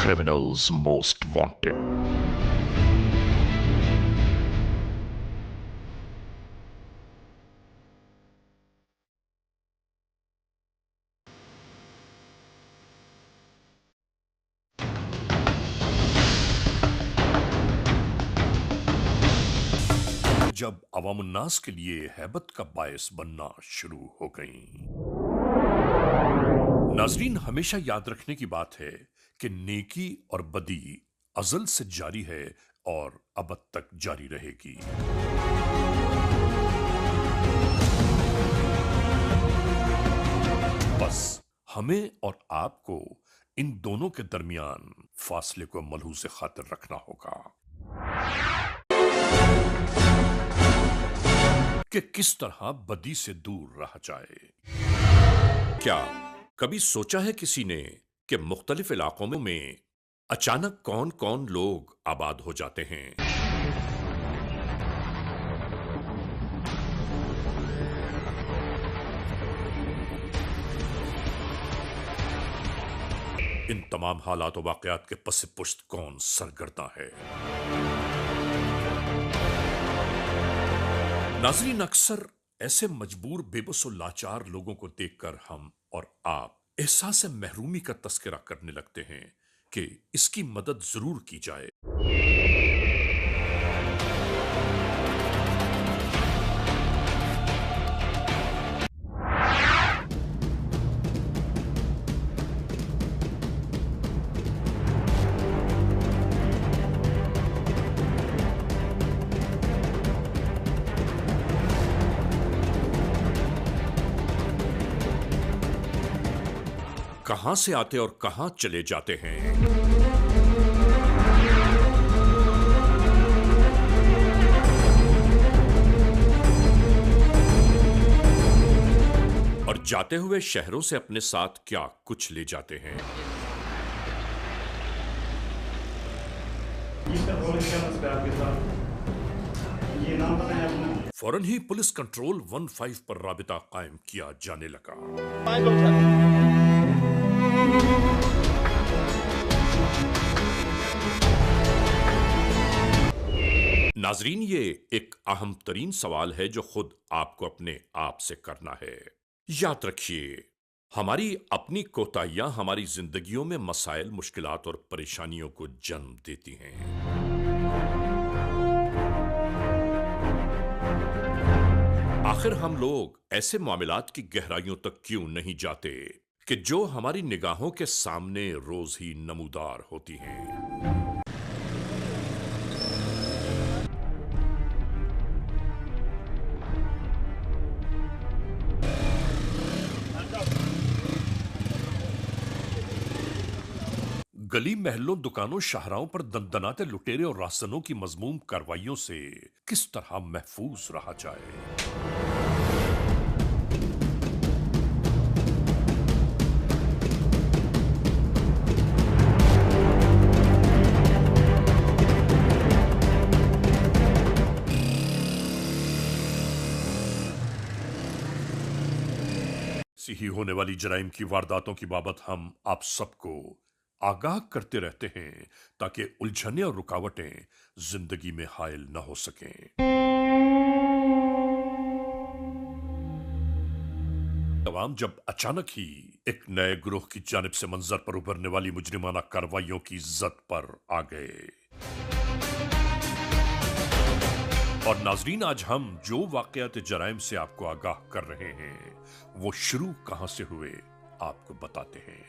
criminals most wanted. जब अवामुन्नास के लिए हैबत का बायस बनना शुरू हो गई। नाजरीन, हमेशा याद रखने की बात है कि नेकी और बदी अजल से जारी है और अबद तक जारी रहेगी। बस हमें और आपको इन दोनों के दरमियान फासले को मलहूज़ खातिर रखना होगा कि किस तरह बदी से दूर रहा जाए। क्या कभी सोचा है किसी ने कि मुख्तलिफ इलाकों में अचानक कौन कौन लोग आबाद हो जाते हैं? इन तमाम हालात और वाकयात के पस पुश्त कौन सरगर्दा है? नाज़रीन, अक्सर ऐसे मजबूर, बेबस और लाचार लोगों को देखकर हम और आप एहसास महरूमी का तस्करा करने लगते हैं कि इसकी मदद जरूर की जाए। कहां से आते और कहां चले जाते हैं? और जाते हुए शहरों से अपने साथ क्या कुछ ले जाते हैं? फौरन ही पुलिस कंट्रोल 15 पर राबिता कायम किया जाने लगा। नाजरीन, ये एक अहम तरीन सवाल है जो खुद आपको अपने आप से करना है। याद रखिए, हमारी अपनी कोताहियां हमारी जिंदगियों में मसाइल, मुश्किलात और परेशानियों को जन्म देती हैं। आखिर हम लोग ऐसे मामलात की गहराइयों तक क्यों नहीं जाते कि जो हमारी निगाहों के सामने रोज ही नमूदार होती हैं। गली महलों, दुकानों, शाहराओं पर दनदनाते लुटेरे और रासनों की मजमूम कार्रवाइयों से किस तरह महफूज रहा जाए। ही होने वाली जराइम की वारदातों की बाबत हम आप सबको आगाह करते रहते हैं ताकि उलझने और रुकावटें जिंदगी में हायल न हो सकें। तमाम जब अचानक ही एक नए ग्रोह की जानिब से मंजर पर उभरने वाली मुजरिमाना कार्रवाइयों की जद पर आ गए। और नाजरीन, आज हम जो वाकयात जराइम से आपको आगाह कर रहे हैं वो शुरू कहां से हुए आपको बताते हैं।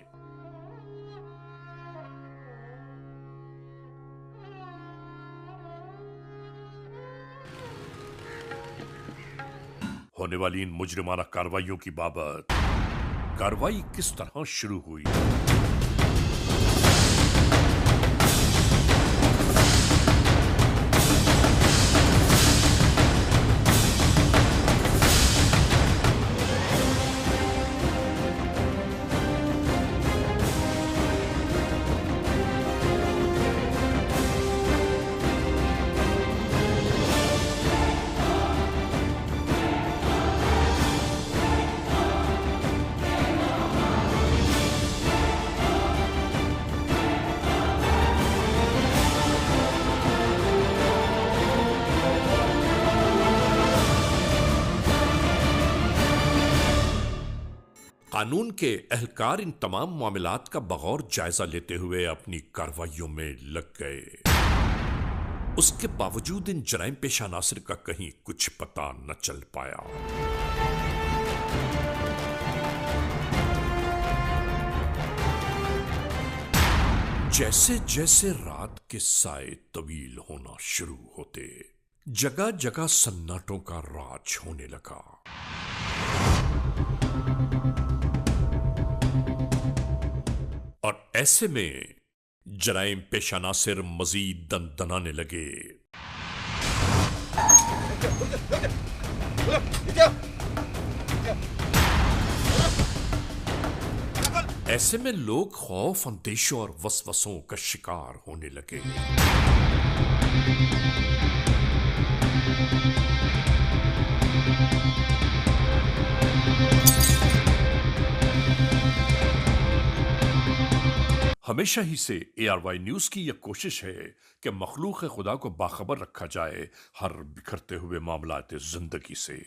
होने वाली इन मुजरिमाना कार्रवाइयों की बाबत कार्रवाई किस तरह शुरू हुई। कानून के एहलकार इन तमाम मामलात का बगौर जायजा लेते हुए अपनी कार्रवाइयों में लग गए। उसके बावजूद इन जराइम पेशा नासिर का कहीं कुछ पता न चल पाया। जैसे जैसे रात के साए तवील होना शुरू होते, जगह जगह सन्नाटों का राज होने लगा। और ऐसे में जराइम पेशा नासिर मजीद दनदनाने लगे। ऐसे में लोग खौफ, अंदेशों और वसवसों का शिकार होने लगे। हमेशा ही से ARY न्यूज की यह कोशिश है कि मखलूक खुदा को बाखबर रखा जाए हर बिखरते हुए मामलात जिंदगी से।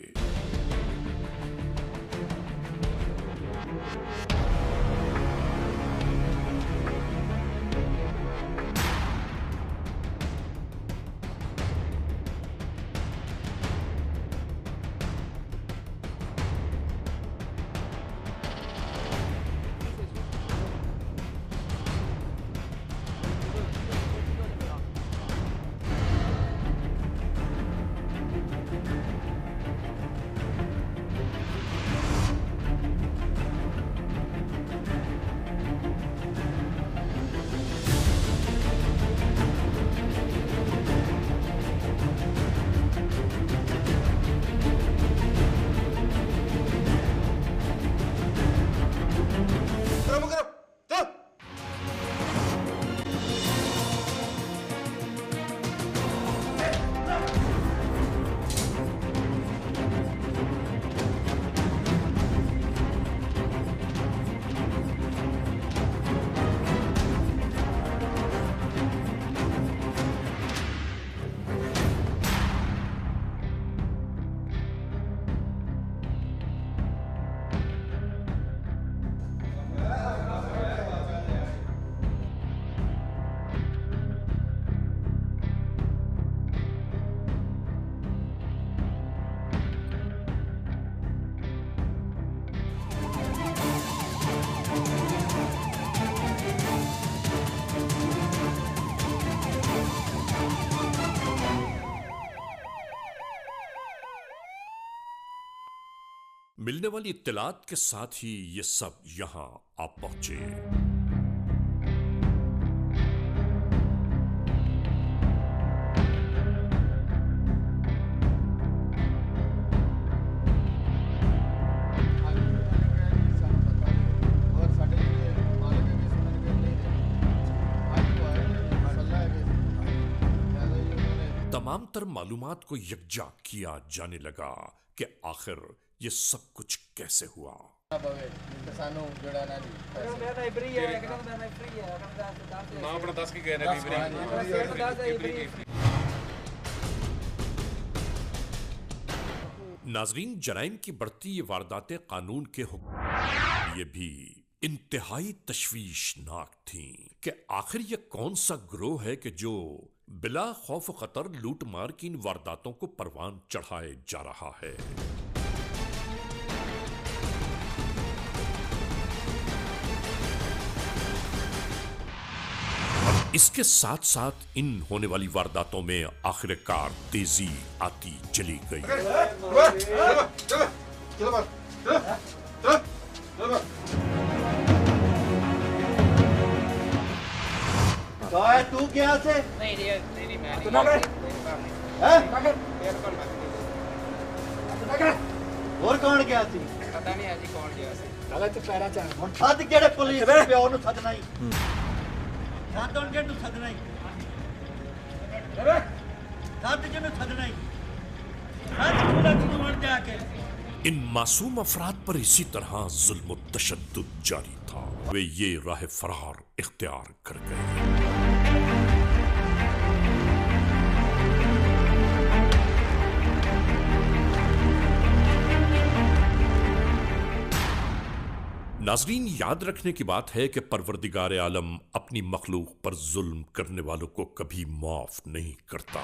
मिलने वाली इत्तलात के साथ ही ये सब यहां आ पहुंचे। तमाम तर मालूमात को यकजा किया जाने लगा कि आखिर ये सब कुछ कैसे हुआ। नाजरीन, जराइम की बढ़ती ये वारदातें कानून के हुक्म ये भी इंतहाई तशवीशनाक थी कि आखिर ये कौन सा गिरोह है कि जो बिला खौफ खतर लूट मार की इन वारदातों को परवान चढ़ाए जा रहा है। इसके साथ साथ इन होने वाली वारदातों में आखिरकार तेजी आती चली गई। तू क्या से और कौन गया सी? पता नहीं अजी कौन गया सी। गलत पैरा चाह हुन सद केड़े पुलिस पे ओनु सदना ही सद उन के नु सदना ही सद के नु सदना ही सद पुलिस नु मर जाके। इन मासूम अफराद पर इसी तरह जुल्म और तशद्दुद जारी था। वे ये राह फरार इख्तियार कर गए। नाजरीन, याद रखने की बात है कि परवरदिगार आलम अपनी मखलूक पर जुल्म करने वालों को कभी माफ नहीं करता,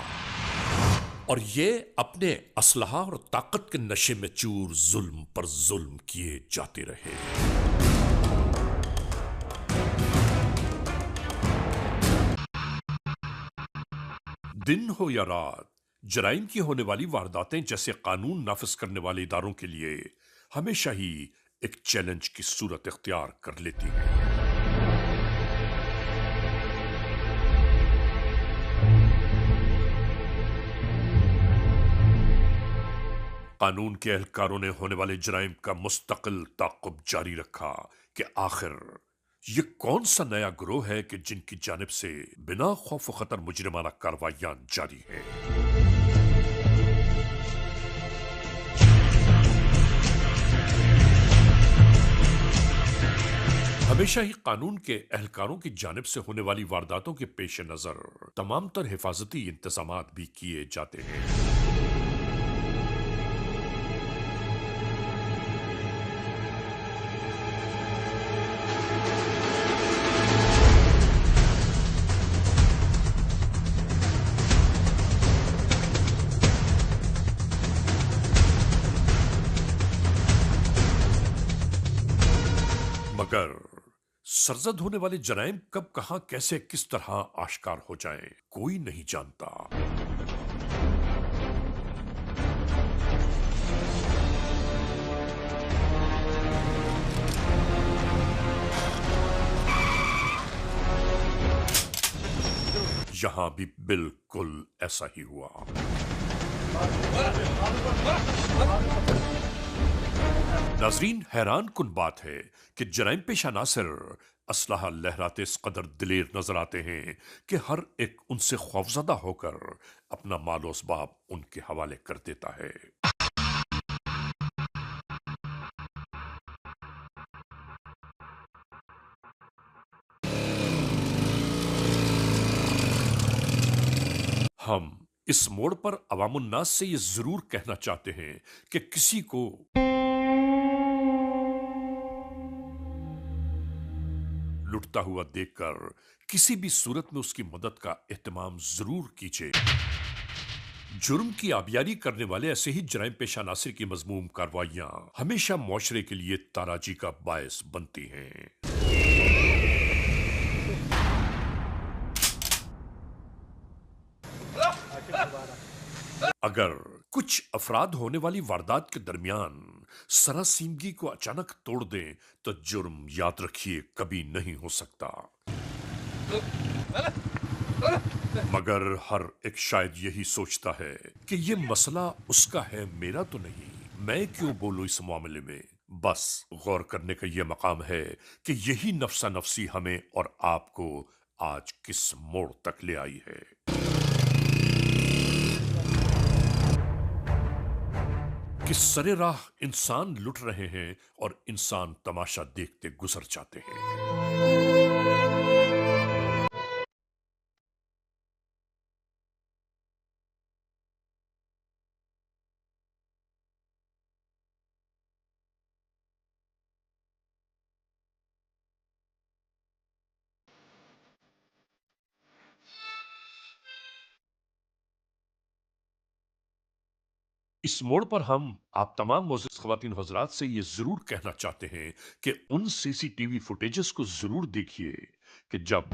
और ये अपने असलहा और ताकत के नशे में चूर जुल्म पर जुल्म किए जाते रहे। दिन हो या रात, जराइम की होने वाली वारदातें जैसे कानून नाफिज करने वाले इदारों के लिए हमेशा ही एक चैलेंज की सूरत इख्तियार कर लेती हैं। कानून के एहलकारों ने होने वाले जराइम का मुस्तकिल ताक़ुब जारी रखा कि आखिर ये कौन सा नया गिरोह है कि जिनकी जानिब से बिना खौफ खतर मुजरिमाना कार्रवाइयां जारी हैं। हमेशा ही कानून के एहलकारों की जानिब से होने वाली वारदातों के पेश नजर तमाम तर हिफाजती इंतजामात भी किए जाते हैं। मगर सरजद होने वाले जराइम कब, कहां, कैसे, किस तरह आश्कार हो जाएं, कोई नहीं जानता। यहां भी बिल्कुल ऐसा ही हुआ। नाजरीन, हैरान कुन बात है कि जराइम पेशा नासिर असलहा लहराते इस कदर दिलेर नजर आते हैं कि हर एक उनसे खौफजदा होकर अपना मालो असबाब उनके हवाले कर देता है। हम इस मोड़ पर अवामुन्नास से ये जरूर कहना चाहते हैं कि किसी को लुटता हुआ देखकर किसी भी सूरत में उसकी मदद का एहतमाम जरूर कीजिए। जुर्म की आबियारी करने वाले ऐसे ही जराइम पेशा नासिर की मजमूम कार्रवाइयां हमेशा मुआशरे के लिए ताराजी का बायस बनती हैं। अगर कुछ अफराद होने वाली वारदात के दरमियान सरासीमगी को अचानक तोड़ दें तो जुर्म, याद रखिए, कभी नहीं हो सकता। मगर हर एक शायद यही सोचता है कि ये मसला उसका है, मेरा तो नहीं, मैं क्यों बोलूं इस मामले में। बस गौर करने का यह मकाम है कि यही नफ्सा नफसी हमें और आपको आज किस मोड़ तक ले आई है। किस सरे राह इंसान लुट रहे हैं और इंसान तमाशा देखते गुजर जाते हैं। इस मोड़ पर हम आप तमाम मोअज़्ज़िज़ ख़वातीन हज़रात से ये ज़रूर कहना चाहते हैं कि उन सीसीटीवी फुटेजेस को ज़रूर देखिए कि जब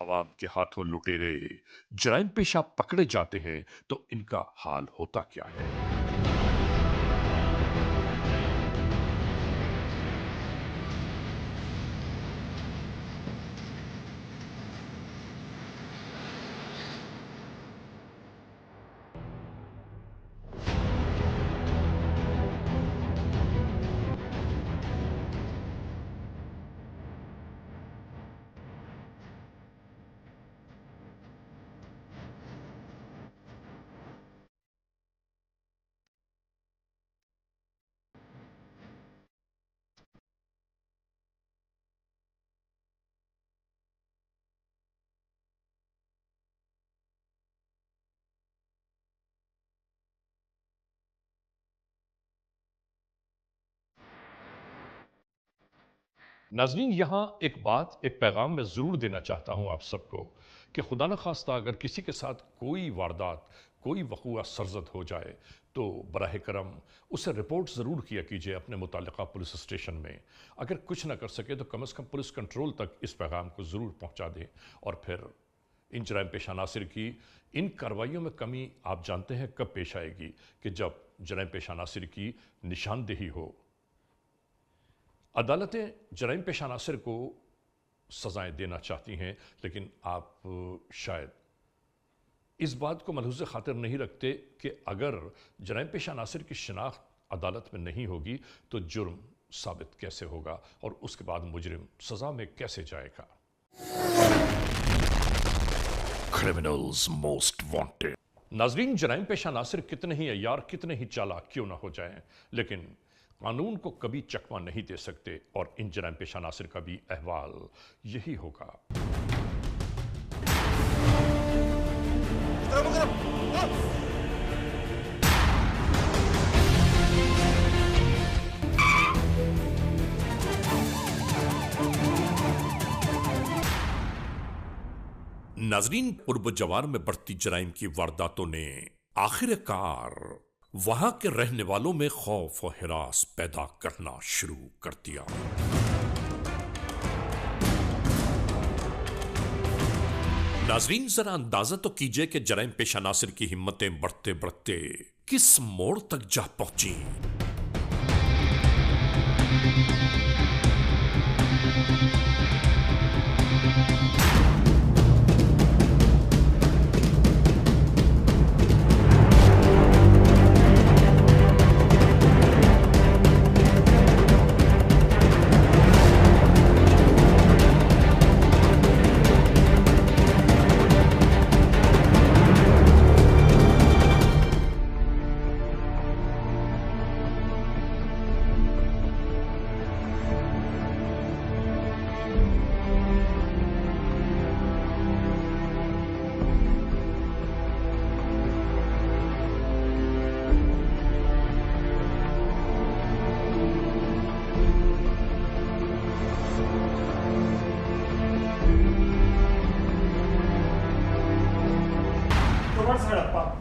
अवाम के हाथों लुटेरे जराइम पेशा पकड़े जाते हैं तो इनका हाल होता क्या है। नाजरीन, यहाँ एक पैगाम मैं ज़रूर देना चाहता हूँ आप सबको कि खुदा न खास्ता अगर किसी के साथ कोई वारदात, कोई वक़ूआ सरज़द हो जाए तो बराह करम उसे रिपोर्ट ज़रूर किया कीजिए अपने मुताल्लिक़ा पुलिस स्टेशन में। अगर कुछ ना कर सके तो कम से कम पुलिस कंट्रोल तक इस पैगाम को ज़रूर पहुँचा दें। और फिर इन जराइम पेश अनासिर की इन कार्रवाइयों में कमी आप जानते हैं कब पेश आएगी कि जब जराइम पेश अनासिर की निशानदेही हो। अदालतें जराइम पेश अनासिर को सज़ाएँ देना चाहती हैं, लेकिन आप शायद इस बात को मलहूज़ खातिर नहीं रखते कि अगर जराइम पेश अनासिर की शिनाख्त अदालत में नहीं होगी तो जुर्म साबित कैसे होगा और उसके बाद मुजरिम सज़ा में कैसे जाएगा। Criminals most wanted. नाजरीन, जराइम पेशा नासिर कितने ही अय्यार, कितने ही चालाक क्यों ना हो जाएं, लेकिन कानून को कभी चकमा नहीं दे सकते और इन जराइम पेशा नासिर का भी अहवाल यही होगा। नाजरीन, पूर्व जवार में बढ़ती जराइम की वारदातों ने आखिरकार वहां के रहने वालों में खौफ और हिरास पैदा करना शुरू कर दिया। नाजरीन, जरा अंदाजा तो कीजिए कि जराइम पेशा नासिर की हिम्मतें बढ़ते बढ़ते किस मोड़ तक जा पहुंची।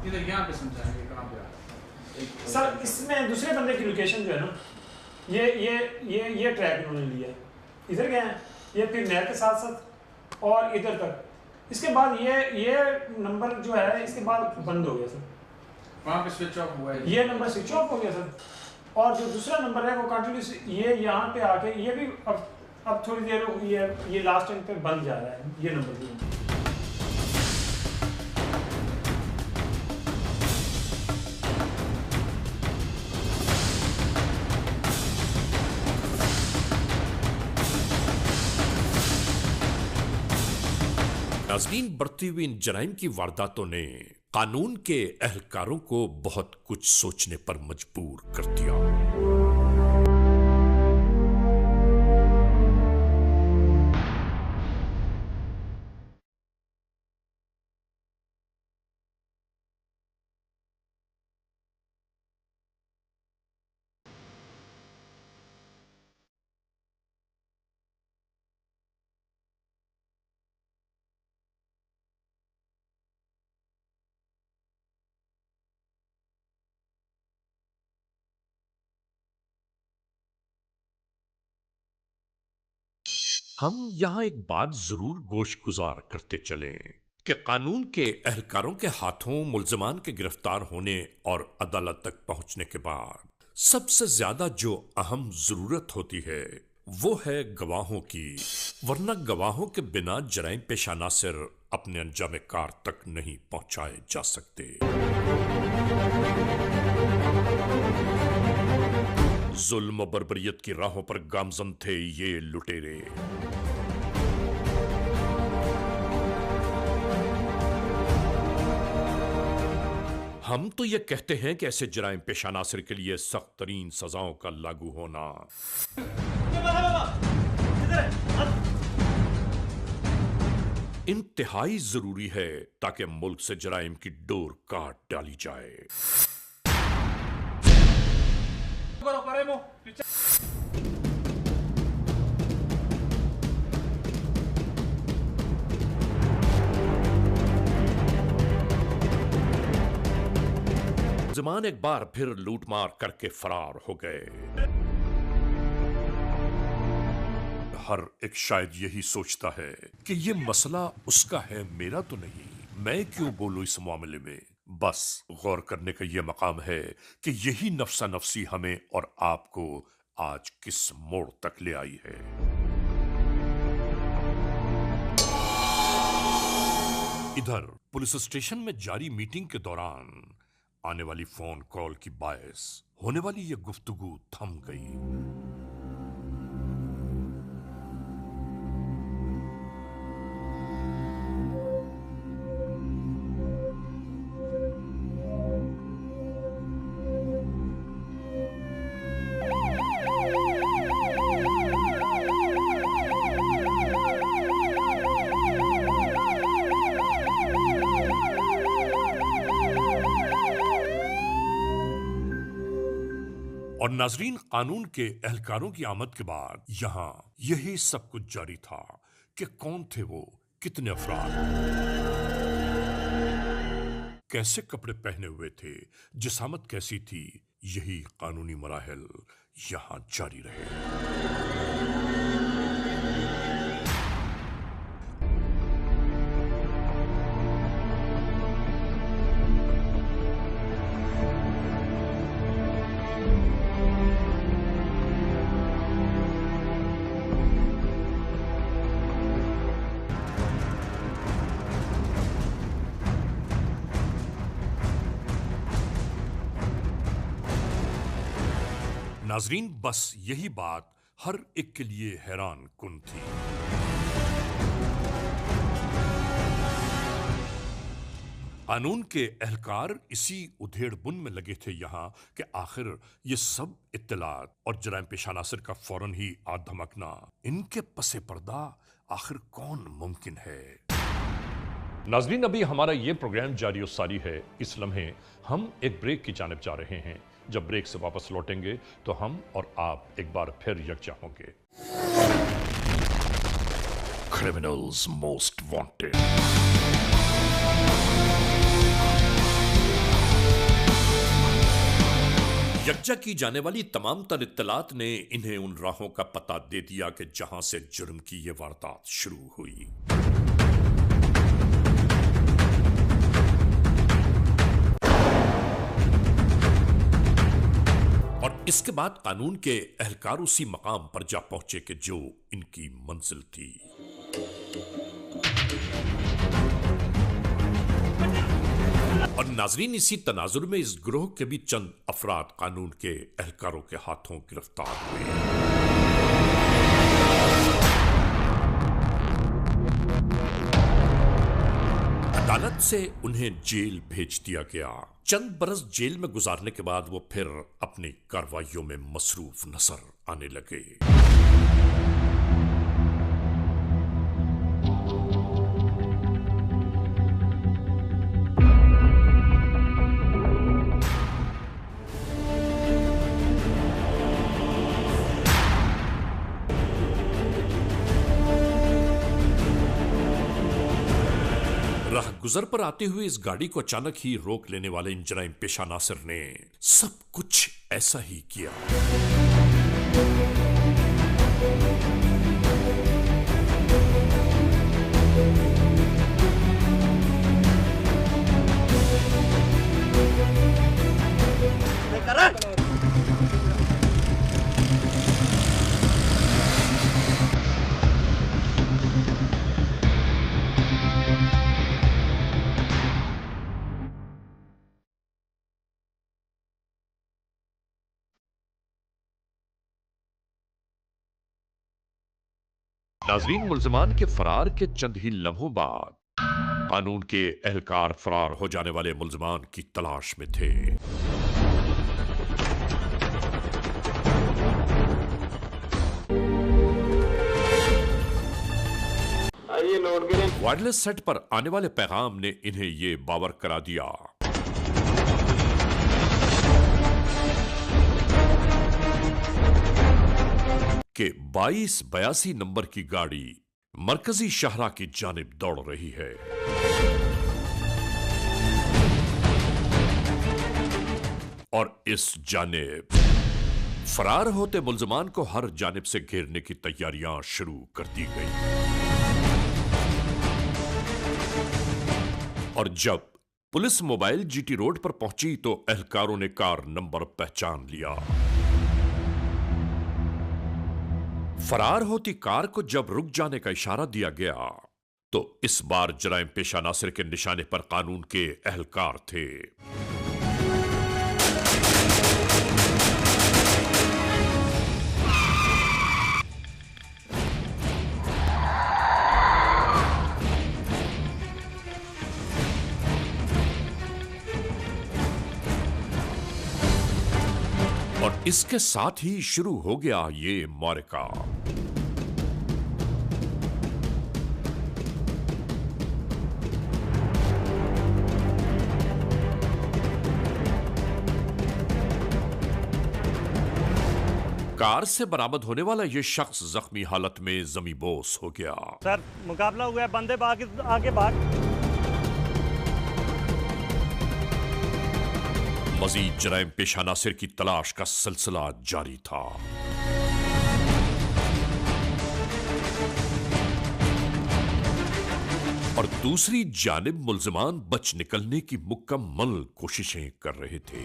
इधर यहाँ पे समझाएंगे कहाँ पे आ सर। इसमें दूसरे बंदे की लोकेशन जो है ना, ये ट्रैक उन्होंने लिया है, इधर गए हैं, ये फिर नहर के साथ साथ और इधर तक। इसके बाद ये नंबर जो है इसके बाद बंद हो गया सर, वहाँ पे स्विच ऑफ हुआ है, ये नंबर स्विच ऑफ हो गया सर। और जो दूसरा नंबर है वो कंटिन्यूस ये यहाँ पे आके ये भी अब थोड़ी देर ये लास्ट टाइम पे बंद जा रहा है, ये नंबर भी। नाज़रीन, बढ़ती हुई इन जराइम की वारदातों ने कानून के अहलकारों को बहुत कुछ सोचने पर मजबूर कर दिया। हम यहां एक बात जरूर गोशगुजार करते चलें कि कानून के अहलकारों के हाथों मुल्ज़मान के गिरफ्तार होने और अदालत तक पहुंचने के बाद सबसे ज्यादा जो अहम जरूरत होती है वो है गवाहों की, वरना गवाहों के बिना जराइम पेशा नासिर अपने अंजाम कार तक नहीं पहुंचाए जा सकते। जुल्म बर्बरियत की राहों पर गामजन थे ये लुटेरे। हम तो ये कहते हैं कि ऐसे जराइम पेशा नासिर के लिए सख्त तरीन सजाओं का लागू होना इंतहाई जरूरी है ताकि मुल्क से जराइम की डोर काट डाली जाए। मुल्जिमान एक बार फिर लूटमार करके फरार हो गए। हर एक शायद यही सोचता है कि ये मसला उसका है, मेरा तो नहीं, मैं क्यों बोलूं इस मामले में। बस गौर करने का यह मकाम है कि यही नफ्सा नफसी हमें और आपको आज किस मोड़ तक ले आई है। इधर पुलिस स्टेशन में जारी मीटिंग के दौरान आने वाली फोन कॉल की बायस होने वाली यह गुफ्तगू थम गई। और नाजरीन, कानून के एहलकारों की आमद के बाद यहां यही सब कुछ जारी था कि कौन थे वो, कितने अफराद, कैसे कपड़े पहने हुए थे, जिसामत कैसी थी, यही कानूनी मराहल यहां जारी रहे। नाजरीन, बस यही बात हर एक के लिए हैरान कुन थी। कानून के एहलकार इसी उधेड़ बुन में लगे थे यहां कि आखिर ये सब इत्तलात और जराइम पेश अनासर का फौरन ही आग धमकना, इनके पसे पर्दा आखिर कौन मुमकिन है। नाजरीन, अभी हमारा ये प्रोग्राम जारी सारी है। इस लम्हे हम एक ब्रेक की जानिब जा रहे हैं। जब ब्रेक से वापस लौटेंगे तो हम और आप एक बार फिर यकजा होंगे। Criminals most wanted. यकजा की जाने वाली तमाम तर इत्तलात ने इन्हें उन राहों का पता दे दिया कि जहां से जुर्म की ये वारदात शुरू हुई। और इसके बाद कानून के एहलकार उसी मकाम पर जा पहुंचे कि जो इनकी मंजिल थी। और नाजरीन, इसी तनाजुर में इस ग्रोह के भी चंद अफराद कानून के एहलकारों के हाथों गिरफ्तार हुए। अदालत से उन्हें जेल भेज दिया गया। चंद बरस जेल में गुजारने के बाद वो फिर अपनी कार्रवाइयों में मसरूफ नजर आने लगे। गुजर पर आते हुए इस गाड़ी को अचानक ही रोक लेने वाले इन जराइम पेशा नासिर ने सब कुछ ऐसा ही किया। नाजरीन, मुल्जिमान के फरार के चंद ही लम्हों बाद कानून के एहलकार फरार हो जाने वाले मुल्जिमान की तलाश में थे। वायरलेस सेट पर आने वाले पैगाम ने इन्हें ये बावर करा दिया कि 2282 नंबर की गाड़ी मरकजी शाहरा की जानिब दौड़ रही है। और इस जानिब फरार होते मुल्जमान को हर जानिब से घेरने की तैयारियां शुरू कर दी गई। और जब पुलिस मोबाइल जीटी रोड पर पहुंची तो एहलकारों ने कार नंबर पहचान लिया। फरार होती कार को जब रुक जाने का इशारा दिया गया तो इस बार जराइम पेशा नासिर के निशाने पर कानून के एहलकार थे। और इसके साथ ही शुरू हो गया ये मारिका। कार से बरामद होने वाला यह शख्स जख्मी हालत में जमी बोस हो गया। सर मुकाबला हुआ है, बंदे आगे भाग। मजीद जराइम पेशा नासिर की तलाश का सिलसिला जारी था। और दूसरी जानिब मुल्जिमान बच निकलने की मुकम्मल कोशिशें कर रहे थे।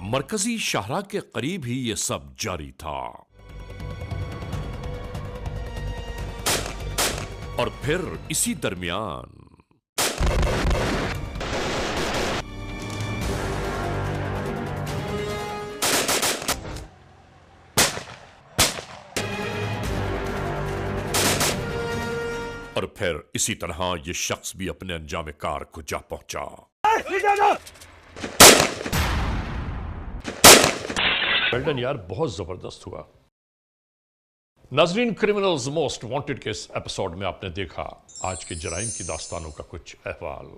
मरकजी शाहरा के करीब ही यह सब जारी था। और फिर इसी दरमियान यह शख्स भी अपने अंजाम कार को जा पहुंचा। वेल्डन यार, बहुत जबरदस्त हुआ। नाजरीन, क्रिमिनल्स मोस्ट वांटेड के इस एपिसोड में आपने देखा आज के जराइम की दास्तानों का कुछ अहवाल।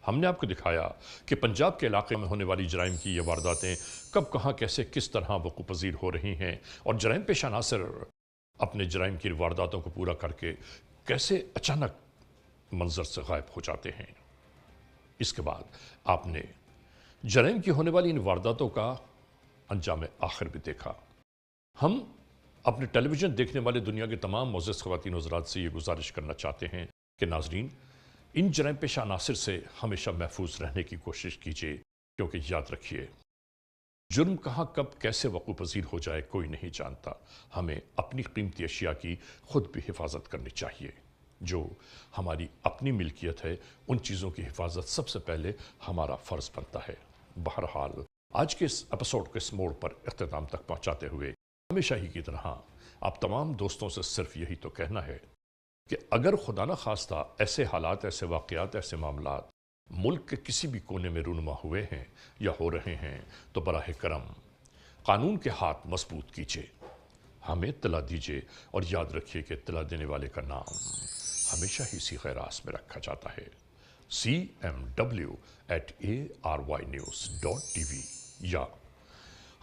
हमने आपको दिखाया कि पंजाब के इलाके में होने वाली जराइम की ये वारदातें कब, कहां, कैसे, किस तरह वक़ूफ़ पज़ीर हो रही हैं और जराइम पेशा नासिर अपने जराइम की वारदातों को पूरा करके कैसे अचानक मंजर से गायब हो जाते हैं। इसके बाद आपने जराइम की होने वाली इन वारदातों का अंजाम आखिर भी देखा। हम अपने टेलीविज़न देखने वाले दुनिया के तमाम मोअज़्ज़ज़ ख़वातीन हज़रात से ये गुजारिश करना चाहते हैं कि नाज़रीन, इन जराइम पेशा अनासिर से हमेशा महफूज रहने की कोशिश कीजिए, क्योंकि याद रखिए, जुर्म कहाँ, कब, कैसे वक़ूफ़ पज़ीर हो जाए कोई नहीं जानता। हमें अपनी कीमती अशिया की खुद भी हिफाजत करनी चाहिए। जो हमारी अपनी मिल्कियत है, उन चीज़ों की हिफाजत सबसे पहले हमारा फ़र्ज़ बनता है। बहरहाल, आज के इस एपिसोड के इस मोड़ पर इख्तिताम तक पहुँचाते हुए हमेशा ही की तरह आप तमाम दोस्तों से सिर्फ यही तो कहना है कि अगर खुदा न खास्ता ऐसे हालात, ऐसे वाक़यात, ऐसे मामलात मुल्क के किसी भी कोने में रूनुमा हुए हैं या हो रहे हैं तो बराह करम कानून के हाथ मजबूत कीजिए, हमें इत्तला दीजिए और याद रखिए कि इत्तला देने वाले का नाम हमेशा ही सीग़े रास में रखा जाता है। cmw@arYnews.tv या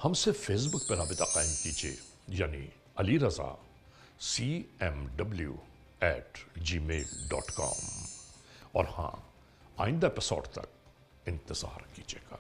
हमसे फेसबुक पर राबिता कायम कीजिए, यानी अली रज़ा cmw@gmail.com। और हाँ, आइंदा एपिसोड तक इंतज़ार कीजिएगा।